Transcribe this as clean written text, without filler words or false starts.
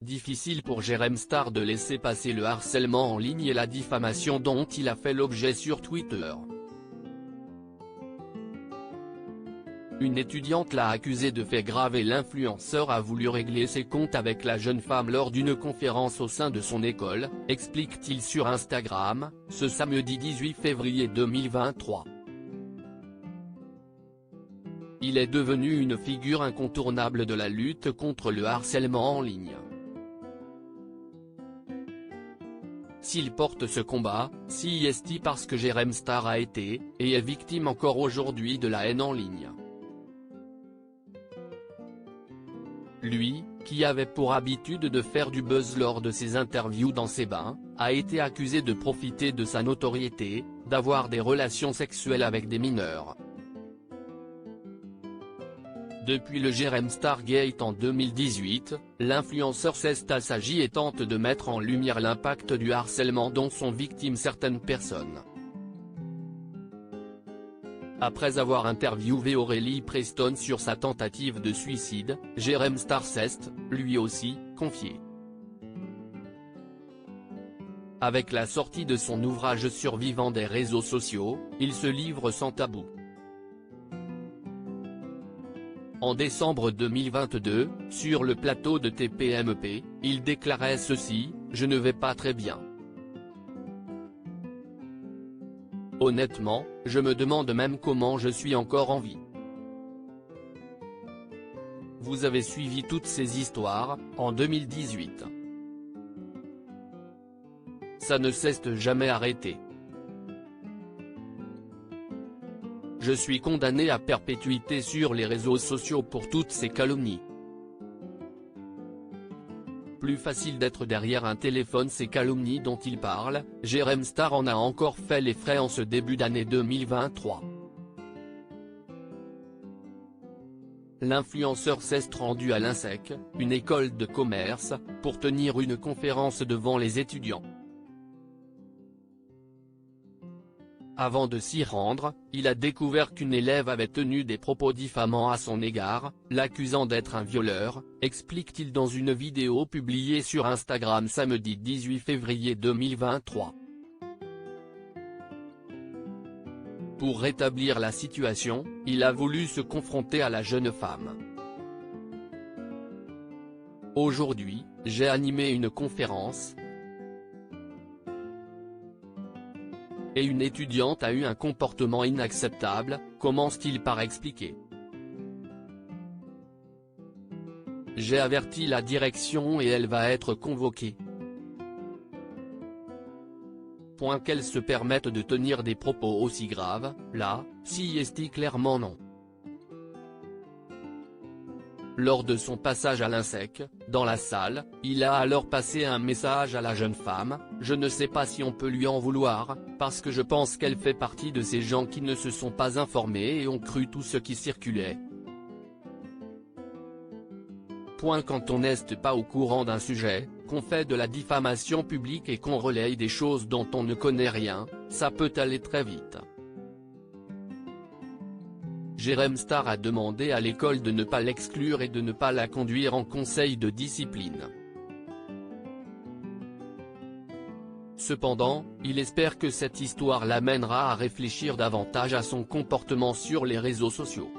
difficile pour Jérém Star de laisser passer le harcèlement en ligne et la diffamation dont il a fait l'objet sur Twitter. Une étudiante l'a accusé de faits graves et l'influenceur a voulu régler ses comptes avec la jeune femme lors d'une conférence au sein de son école, explique-t-il sur Instagram, ce samedi 18 février 2023. Il est devenu une figure incontournable de la lutte contre le harcèlement en ligne. S'il porte ce combat, si est parce que Jérém Star a été, et est victime encore aujourd'hui de la haine en ligne. Lui, qui avait pour habitude de faire du buzz lors de ses interviews dans ses bains, a été accusé de profiter de sa notoriété, d'avoir des relations sexuelles avec des mineurs. Depuis le Jérém Star Gate en 2018, l'influenceur s'est assagi et tente de mettre en lumière l'impact du harcèlement dont sont victimes certaines personnes. Après avoir interviewé Aurélie Preston sur sa tentative de suicide, Jérém Star s'est, lui aussi, confié. Avec la sortie de son ouvrage Survivant des réseaux sociaux, il se livre sans tabou. En décembre 2022, sur le plateau de TPMP, il déclarait ceci, « Je ne vais pas très bien. Honnêtement, je me demande même comment je suis encore en vie. » Vous avez suivi toutes ces histoires, en 2018. Ça ne s'est jamais arrêté. Je suis condamné à perpétuité sur les réseaux sociaux pour toutes ces calomnies. Plus facile d'être derrière un téléphone, ces calomnies dont il parle, Jérém Star en a encore fait les frais en ce début d'année 2023. L'influenceur s'est rendu à l'INSEC, une école de commerce, pour tenir une conférence devant les étudiants. Avant de s'y rendre, il a découvert qu'une élève avait tenu des propos diffamants à son égard, l'accusant d'être un violeur, explique-t-il dans une vidéo publiée sur Instagram samedi 18 février 2023. Pour rétablir la situation, il a voulu se confronter à la jeune femme. Aujourd'hui, j'ai animé une conférence. Et une étudiante a eu un comportement inacceptable, commence-t-il par expliquer. J'ai averti la direction et elle va être convoquée. Qu'elle se permette de tenir des propos aussi graves, là, si est clairement non. Lors de son passage à l'INSEC, dans la salle, il a alors passé un message à la jeune femme, « Je ne sais pas si on peut lui en vouloir, parce que je pense qu'elle fait partie de ces gens qui ne se sont pas informés et ont cru tout ce qui circulait. » Quand on n'est pas au courant d'un sujet, qu'on fait de la diffamation publique et qu'on relaye des choses dont on ne connaît rien, ça peut aller très vite. Jérém Star a demandé à l'école de ne pas l'exclure et de ne pas la conduire en conseil de discipline. Cependant, il espère que cette histoire l'amènera à réfléchir davantage à son comportement sur les réseaux sociaux.